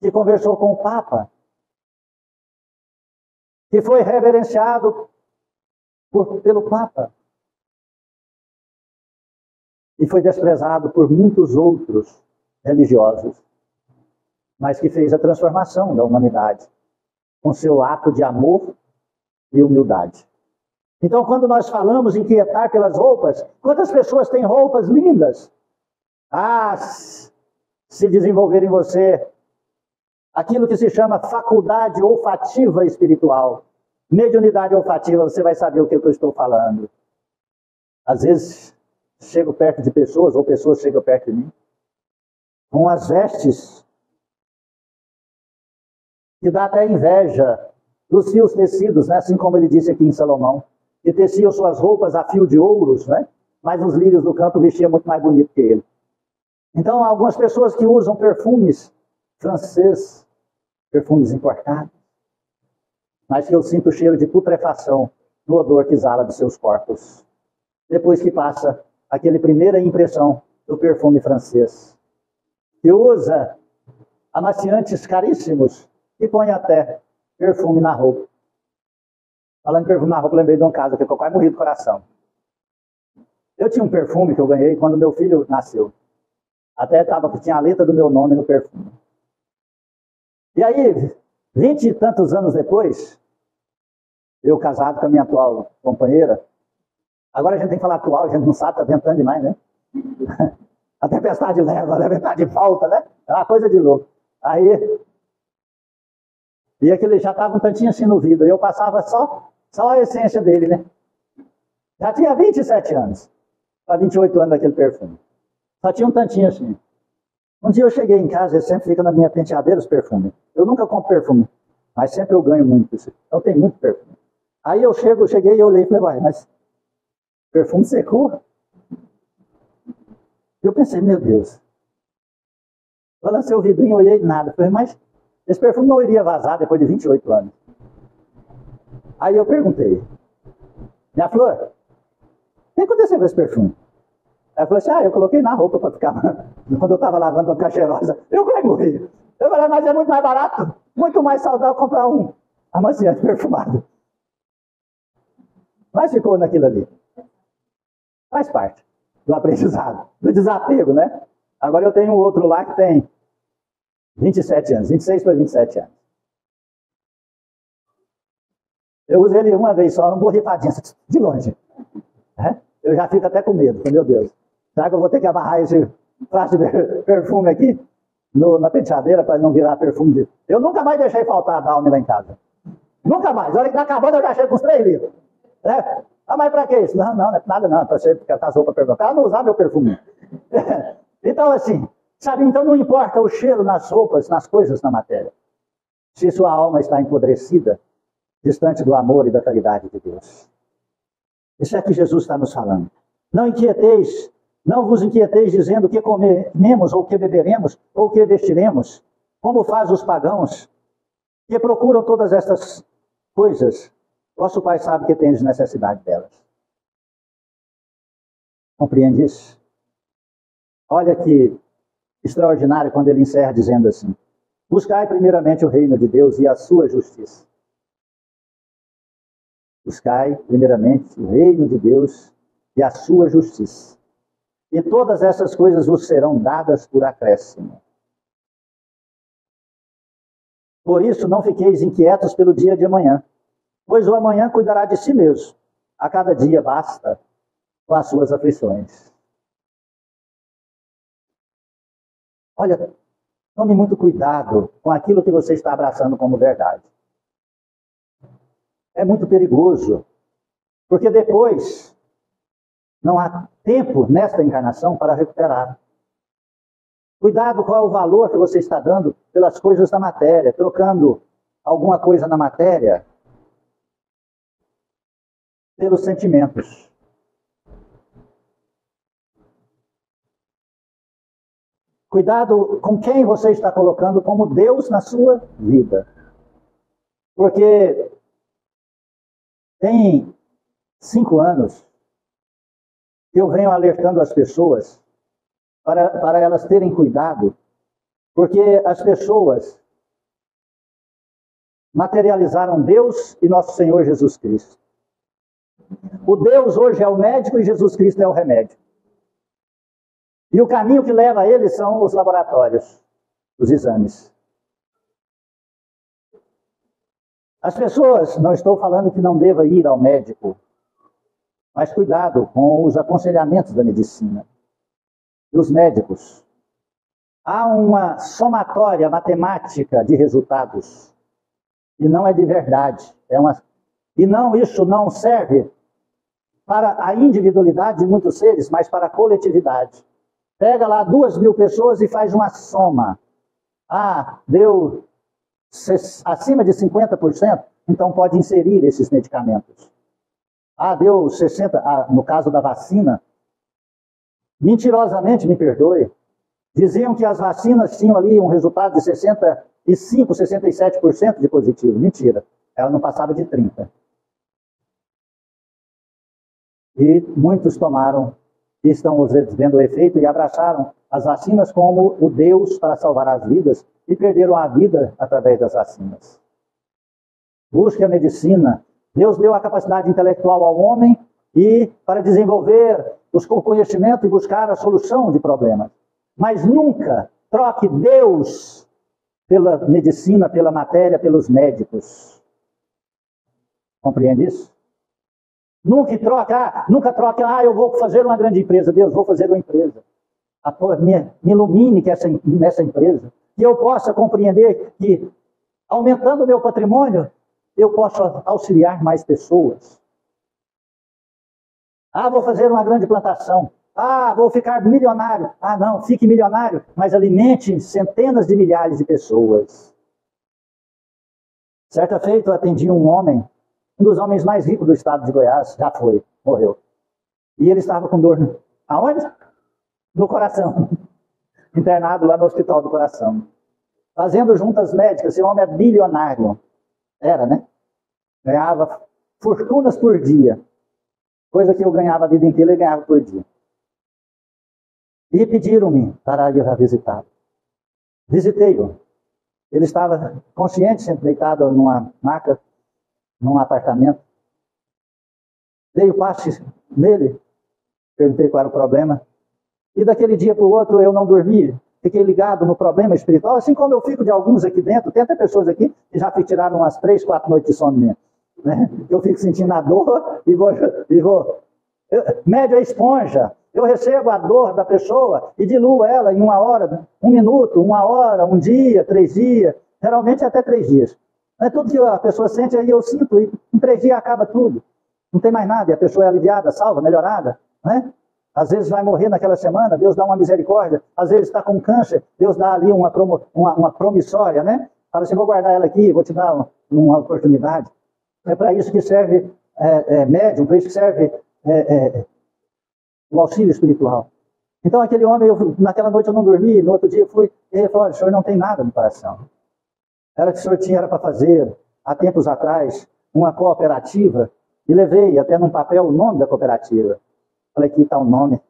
Que conversou com o Papa. Que foi reverenciado pelo Papa. E foi desprezado por muitos outros religiosos. Mas que fez a transformação da humanidade com seu ato de amor e humildade. Então, quando nós falamos em inquietar pelas roupas, quantas pessoas têm roupas lindas? Ah, se desenvolver em você aquilo que se chama faculdade olfativa espiritual, mediunidade olfativa, você vai saber o que eu estou falando. Às vezes, chego perto de pessoas, ou pessoas chegam perto de mim, com as vestes que dá até inveja dos fios tecidos, né? Assim como ele disse aqui em Salomão, que teciam suas roupas a fio de ouros, né? Mas os lírios do campo vestiam muito mais bonito que ele. Então, algumas pessoas que usam perfumes francês, perfumes importados, mas que eu sinto o cheiro de putrefação no odor que exala dos seus corpos. Depois que passa aquela primeira impressão do perfume francês, que usa amaciantes caríssimos e põe até perfume na roupa. Falando em perfume na roupa, lembrei de um caso que eu quase morri do coração. Eu tinha um perfume que eu ganhei quando meu filho nasceu. Até tinha a letra do meu nome no perfume. E aí, 20 e tantos anos depois, eu casado com a minha atual companheira, agora a gente tem que falar atual, a gente não sabe, tá tentando demais, né? A tempestade leva, a tempestade volta, né? É uma coisa de louco. Aí, e aquele já estava um tantinho assim no vidro, e eu passava só a essência dele, né? Já tinha 27 anos, para 28 anos daquele perfume. Só tinha um tantinho assim. Um dia eu cheguei em casa, ele sempre fica na minha penteadeira os perfumes. Eu nunca compro perfume, mas sempre eu ganho muito. Eu tenho muito perfume. Aí eu cheguei e olhei e falei, vai, mas perfume secou? Eu pensei, meu Deus. Eu lancei o vidrinho, olhei nada. Falei, mas esse perfume não iria vazar depois de 28 anos. Aí eu perguntei, minha flor, o que aconteceu com esse perfume? Ela falou assim, eu coloquei na roupa para ficar, quando eu estava lavando para ficar cheirosa. Eu quase morri. Eu falei, mas é muito mais barato, muito mais saudável comprar um amaciante perfumado. Mas ficou naquilo ali. Faz parte do aprendizado, do desapego, né? Agora eu tenho um outro lá que tem 27 anos, 26 para 27 anos. Eu usei ele uma vez só, não vou ripadinha, de longe. Eu já fico até com medo, meu Deus. Será que eu vou ter que amarrar esse frasco de perfume aqui na penteadeira para não virar perfume de... Eu nunca mais deixei faltar a Downy lá em casa. Nunca mais. A hora que está acabando, eu já chego com os 3 litros. Né? Ah, mas para que isso? Não, não é nada não. Para você ficar com as roupas perguntar, não usar meu perfume. Então, assim, sabe? Então não importa o cheiro nas roupas, nas coisas, na matéria. Se sua alma está empodrecida, distante do amor e da caridade de Deus. Isso é que Jesus está nos falando. Não inquieteis, não vos inquieteis dizendo o que comemos, ou o que beberemos, ou o que vestiremos, como faz os pagãos, que procuram todas estas coisas. Vosso Pai sabe que tendes necessidade delas. Compreende isso? Olha que extraordinário quando ele encerra dizendo assim: buscai primeiramente o reino de Deus e a sua justiça. Buscai primeiramente o reino de Deus e a sua justiça. E todas essas coisas vos serão dadas por acréscimo. Por isso não fiqueis inquietos pelo dia de amanhã, pois o amanhã cuidará de si mesmo. A cada dia basta com as suas aflições. Olha, tome muito cuidado com aquilo que você está abraçando como verdade. É muito perigoso, porque depois não há tempo nesta encarnação para recuperar. Cuidado qual é o valor que você está dando pelas coisas da matéria, trocando alguma coisa na matéria pelos sentimentos. Cuidado com quem você está colocando como Deus na sua vida. Porque tem 5 anos que eu venho alertando as pessoas para elas terem cuidado, porque as pessoas materializaram Deus e nosso Senhor Jesus Cristo. O Deus hoje é o médico e Jesus Cristo é o remédio. E o caminho que leva a ele são os laboratórios, os exames. As pessoas, não estou falando que não deva ir ao médico, mas cuidado com os aconselhamentos da medicina, dos médicos. Há uma somatória matemática de resultados, e não é de verdade. Isso não serve para a individualidade de muitos seres, mas para a coletividade. Pega lá 2.000 pessoas e faz uma soma. Ah, deu acima de 50%, então pode inserir esses medicamentos. Ah, deu 60%, no caso da vacina. Mentirosamente, me perdoe, diziam que as vacinas tinham ali um resultado de 65%, 67% de positivo. Mentira, ela não passava de 30%. E muitos tomaram, e estão vendo o efeito, e abraçaram as vacinas como o Deus para salvar as vidas, e perderam a vida através das vacinas. Busque a medicina. Deus deu a capacidade intelectual ao homem e para desenvolver o conhecimento e buscar a solução de problemas. Mas nunca troque Deus pela medicina, pela matéria, pelos médicos. Compreende isso? Nunca troque, eu vou fazer uma grande empresa. Deus, vou fazer uma empresa. Me ilumine nessa empresa. E eu possa compreender que, aumentando o meu patrimônio, eu posso auxiliar mais pessoas. Vou fazer uma grande plantação. Vou ficar milionário. Não, fique milionário, mas alimente centenas de milhares de pessoas. Certa feita, eu atendi um homem, um dos homens mais ricos do estado de Goiás, já foi, morreu. E ele estava com dor. Aonde? No coração. Internado lá no Hospital do Coração. Fazendo juntas médicas, esse homem é bilionário. Era, né? Ganhava fortunas por dia. Coisa que eu ganhava a vida inteira, ele ganhava por dia. E pediram-me para ir a visitá-lo. Visitei-o. Ele estava consciente, sempre deitado numa maca, num apartamento. Dei o passe nele, perguntei qual era o problema. E daquele dia para o outro eu não dormi, fiquei ligado no problema espiritual, assim como eu fico de alguns aqui dentro. Tem até pessoas aqui que já tiraram umas 3, 4 noites de sono mesmo. Né? Eu fico sentindo a dor e vou. Médio a esponja. Eu recebo a dor da pessoa e diluo ela em 1 hora, 1 minuto, 1 hora, 1 dia, 3 dias, geralmente até 3 dias. Não é tudo que a pessoa sente, aí eu sinto, e em 3 dias acaba tudo. Não tem mais nada, e a pessoa é aliviada, salva, melhorada. Né? Às vezes vai morrer naquela semana, Deus dá uma misericórdia. Às vezes está com câncer, Deus dá ali uma promissória, né? Fala assim, vou guardar ela aqui, vou te dar uma oportunidade. É para isso que serve médium, para isso que serve o auxílio espiritual. Então aquele homem, naquela noite eu não dormi, no outro dia eu fui, e ele falou, o senhor não tem nada no coração. Era que o senhor tinha para fazer, há tempos atrás, uma cooperativa, e levei até num papel o nome da cooperativa. Falei, aqui está o nome.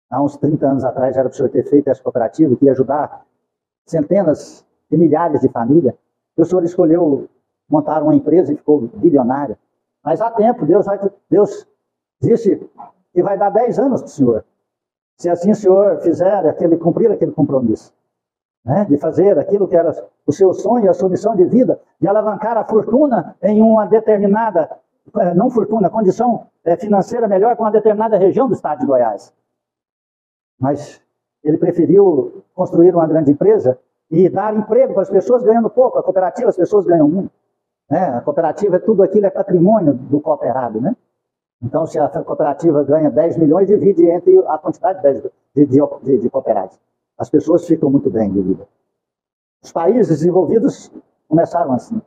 Há uns 30 anos atrás era para o senhor ter feito essa cooperativa, que ia ajudar centenas de milhares de famílias. E o senhor escolheu montar uma empresa e ficou bilionário. Mas há tempo, Deus disse que vai dar 10 anos para o senhor. Se assim o senhor cumprir aquele compromisso, né, de fazer aquilo que era o seu sonho, a sua missão de vida, de alavancar a fortuna em uma determinada, não fortuna, condição financeira melhor para uma determinada região do estado de Goiás. Mas ele preferiu construir uma grande empresa e dar emprego para as pessoas ganhando pouco. A cooperativa, as pessoas ganham muito. Né? A cooperativa é tudo aquilo, é patrimônio do cooperado, né? Então, se a cooperativa ganha 10 milhões, divide entre a quantidade de cooperados. As pessoas ficam muito bem de vida. Os países desenvolvidos começaram assim.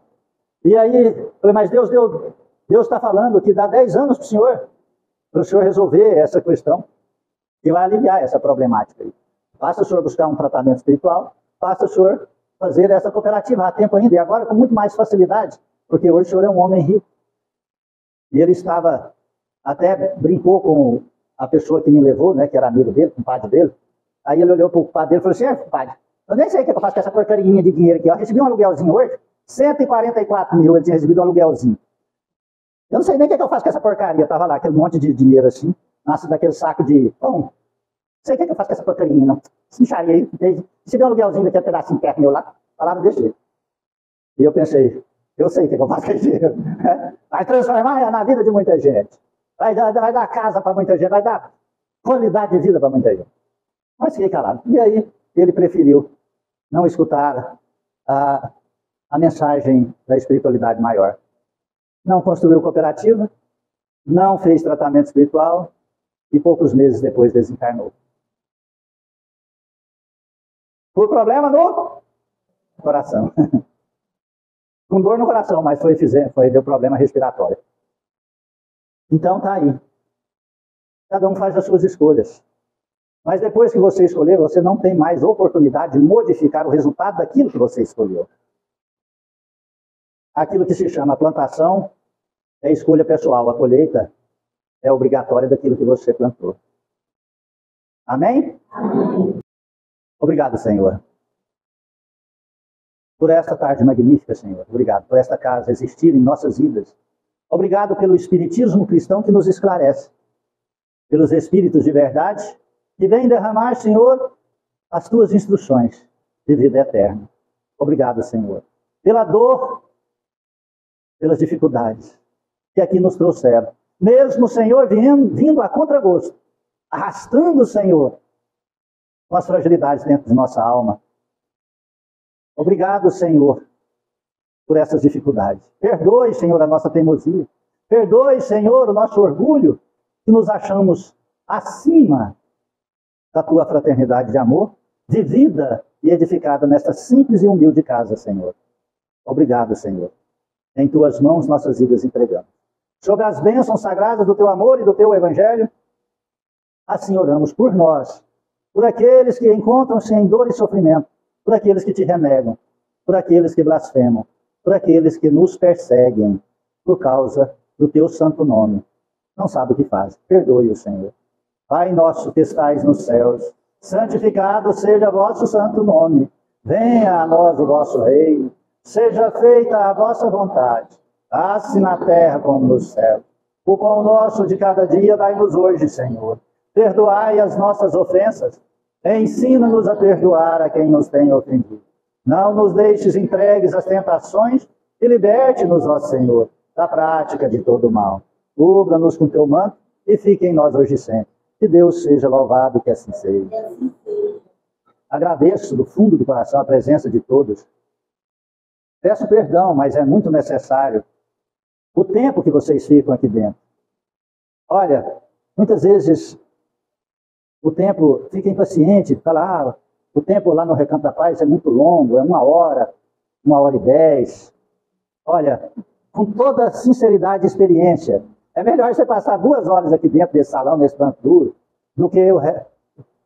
E aí, falei, mas Deus está falando que dá 10 anos para o senhor resolver essa questão, e vai aliviar essa problemática aí. Basta o senhor buscar um tratamento espiritual, basta o senhor fazer essa cooperativa. Há tempo ainda, e agora com muito mais facilidade, porque hoje o senhor é um homem rico. E ele até brincou com a pessoa que me levou, né, que era amigo dele, com o padre dele. Aí ele olhou para o padre dele e falou assim, padre, eu nem sei o que eu faço com essa porcaria de dinheiro aqui. Eu recebi um aluguelzinho hoje, 144 mil, ele tinha recebido um aluguelzinho. Eu não sei nem o que eu faço com essa porcaria. Estava lá, aquele monte de dinheiro assim, nasce daquele saco de pão. Não sei o que eu faço com essa porcaria, não. Esse bicharia aí, recebi um aluguelzinho daquele pedacinho perto meu lá, falava desse jeito. E eu pensei, eu sei o que eu faço com esse dinheiro. Vai transformar na vida de muita gente. Vai dar casa para muita gente, vai dar qualidade de vida para muita gente. Mas fiquei calado. E aí ele preferiu não escutar a mensagem da espiritualidade maior. Não construiu cooperativa, não fez tratamento espiritual e poucos meses depois desencarnou. Por problema no coração. Com dor no coração, mas deu problema respiratório. Então tá aí. Cada um faz as suas escolhas. Mas depois que você escolher, você não tem mais oportunidade de modificar o resultado daquilo que você escolheu. Aquilo que se chama plantação é escolha pessoal. A colheita é obrigatória daquilo que você plantou. Amém? Amém. Obrigado, Senhor. Por esta tarde magnífica, Senhor. Obrigado por esta casa existir em nossas vidas. Obrigado pelo espiritismo cristão que nos esclarece. Pelos espíritos de verdade que vêm derramar, Senhor, as tuas instruções de vida eterna. Obrigado, Senhor. Pela dor, pelas dificuldades que aqui nos trouxeram. Mesmo, Senhor, vindo a contragosto, arrastando, Senhor, com as fragilidades dentro de nossa alma. Obrigado, Senhor, por essas dificuldades. Perdoe, Senhor, a nossa teimosia. Perdoe, Senhor, o nosso orgulho, que nos achamos acima da tua fraternidade de amor, vivida e edificada nesta simples e humilde casa, Senhor. Obrigado, Senhor. Em tuas mãos nossas vidas entregamos. Sobre as bênçãos sagradas do teu amor e do teu evangelho, assim oramos por nós, por aqueles que encontram-se em dor e sofrimento, por aqueles que te renegam, por aqueles que blasfemam, por aqueles que nos perseguem por causa do teu santo nome. Não sabe o que faz. Perdoe-o, Senhor. Pai nosso que estais nos céus, santificado seja vosso santo nome. Venha a nós o vosso reino. Seja feita a vossa vontade, assim na terra como no céu. O pão nosso de cada dia dai-nos hoje, Senhor. Perdoai as nossas ofensas. Ensina-nos a perdoar a quem nos tem ofendido. Não nos deixes entregues às tentações e liberte-nos, ó Senhor, da prática de todo o mal. Cubra-nos com teu manto e fique em nós hoje e sempre. Que Deus seja louvado, que assim seja. Agradeço do fundo do coração a presença de todos. Peço perdão, mas é muito necessário o tempo que vocês ficam aqui dentro. Olha, muitas vezes o tempo fica impaciente, fala, o tempo lá no Recanto da Paz é muito longo, é 1h10. Olha, com toda sinceridade e experiência, é melhor você passar 2 horas aqui dentro desse salão, nesse banco duro, do que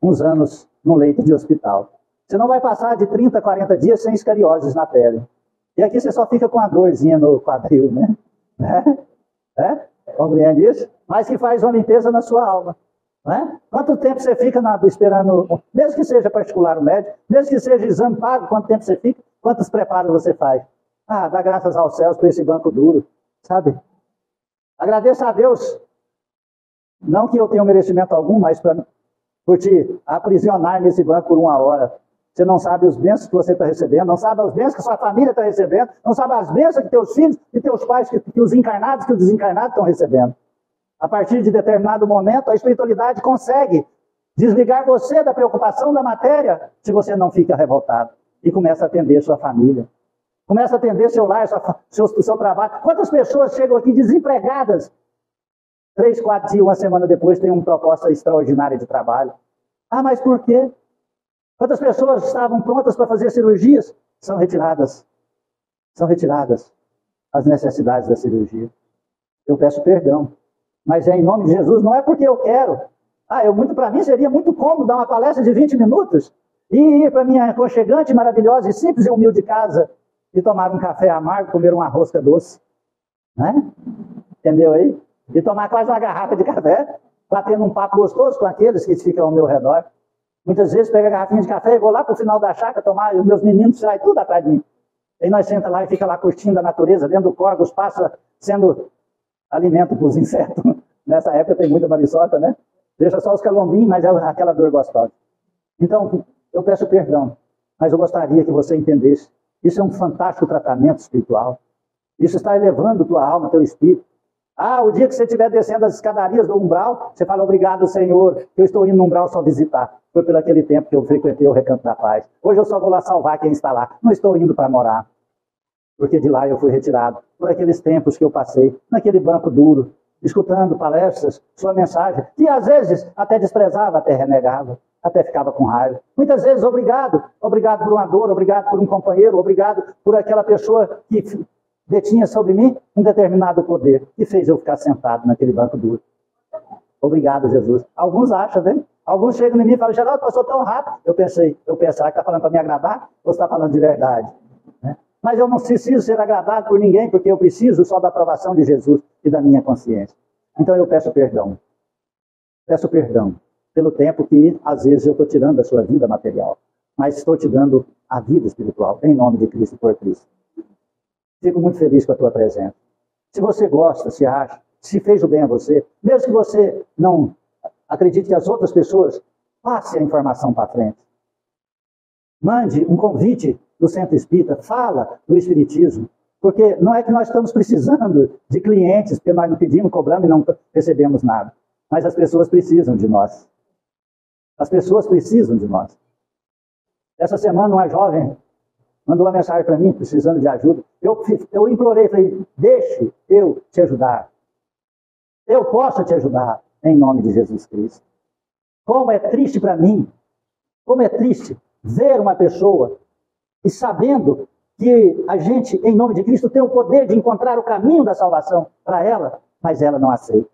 uns anos num leito de hospital. Você não vai passar de 30, 40 dias sem escarioses na pele. E aqui você só fica com a dorzinha no quadril, né? Compreende isso? Mas que faz uma limpeza na sua alma. Quanto tempo você fica esperando, mesmo que seja particular o médico, mesmo que seja exame pago, quanto tempo você fica, quantos preparos você faz? Dá graças aos céus por esse banco duro, sabe? Agradeça a Deus, não que eu tenha merecimento algum, mas por te aprisionar nesse banco por 1 hora. Você não sabe os bênçãos que você está recebendo, não sabe as bênçãos que sua família está recebendo, não sabe as bênçãos que teus filhos e teus pais, que os encarnados, que os desencarnados estão recebendo. A partir de determinado momento, a espiritualidade consegue desligar você da preocupação da matéria, se você não fica revoltado. E começa a atender sua família. Começa a atender seu lar, seu trabalho. Quantas pessoas chegam aqui desempregadas? 3, 4 dias, 1 semana depois, tem uma proposta extraordinária de trabalho. Mas por quê? Quantas pessoas estavam prontas para fazer cirurgias? São retiradas as necessidades da cirurgia. Eu peço perdão. Mas é em nome de Jesus, não é porque eu quero. Para mim seria muito cômodo dar uma palestra de 20 minutos e ir para minha aconchegante, maravilhosa e simples e humilde casa e tomar um café amargo, comer uma rosca doce. Entendeu aí? E tomar quase uma garrafa de café, batendo um papo gostoso com aqueles que ficam ao meu redor. Muitas vezes pego a garrafinha de café e vou lá para o final da chácara tomar, e os meus meninos saem tudo atrás de mim. Aí nós sentamos lá e fica lá curtindo a natureza, dentro do córrego, os pássaros sendo alimento para os insetos. Nessa época tem muita mariçota, né? Deixa só os calombinhos, mas é aquela dor gostosa. Então, eu peço perdão, mas eu gostaria que você entendesse. Isso é um fantástico tratamento espiritual. Isso está elevando tua alma, teu espírito. O dia que você estiver descendo as escadarias do umbral, você fala, obrigado, Senhor, que eu estou indo no umbral só visitar. Foi pelo aquele tempo que eu frequentei o Recanto da Paz. Hoje eu só vou lá salvar quem está lá. Não estou indo para morar. Porque de lá eu fui retirado. Por aqueles tempos que eu passei, naquele banco duro, escutando palestras, sua mensagem, que às vezes até desprezava, até renegava, até ficava com raiva. Muitas vezes, obrigado por uma dor, obrigado por um companheiro, obrigado por aquela pessoa que detinha sobre mim um determinado poder, que fez eu ficar sentado naquele banco duro. Obrigado, Jesus. Alguns acham, né? Alguns chegam em mim e falam, Geraldo, passou tão rápido. Eu pensei, será que está falando para me agradar ou está falando de verdade? Mas eu não preciso ser agradado por ninguém, porque eu preciso só da aprovação de Jesus e da minha consciência. Então eu peço perdão. Peço perdão pelo tempo que, às vezes, eu estou tirando da sua vida material. Mas estou te dando a vida espiritual, em nome de Cristo e por Cristo. Fico muito feliz com a tua presença. Se você gosta, se acha, se fez o bem a você, mesmo que você não acredite que as outras pessoas, passe a informação para frente. Mande um convite do Centro Espírita, fala do Espiritismo, porque não é que nós estamos precisando de clientes, porque nós não pedimos, cobramos e não recebemos nada. Mas as pessoas precisam de nós. As pessoas precisam de nós. Essa semana uma jovem mandou uma mensagem para mim, precisando de ajuda. Eu implorei, falei, deixe eu te ajudar. Eu posso te ajudar, em nome de Jesus Cristo. Como é triste para mim, como é triste ver uma pessoa e sabendo que a gente, em nome de Cristo, tem o poder de encontrar o caminho da salvação para ela, mas ela não aceita.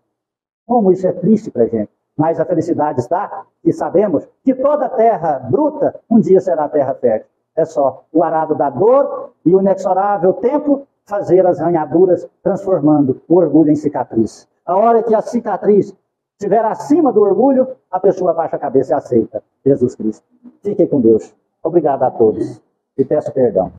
Como isso é triste para a gente. Mas a felicidade está, e sabemos que toda terra bruta um dia será terra fértil. É só o arado da dor e o inexorável tempo fazer as ranhaduras, transformando o orgulho em cicatriz. A hora que a cicatriz estiver acima do orgulho, a pessoa baixa a cabeça e aceita Jesus Cristo. Fiquem com Deus. Obrigado a todos. E peço perdão.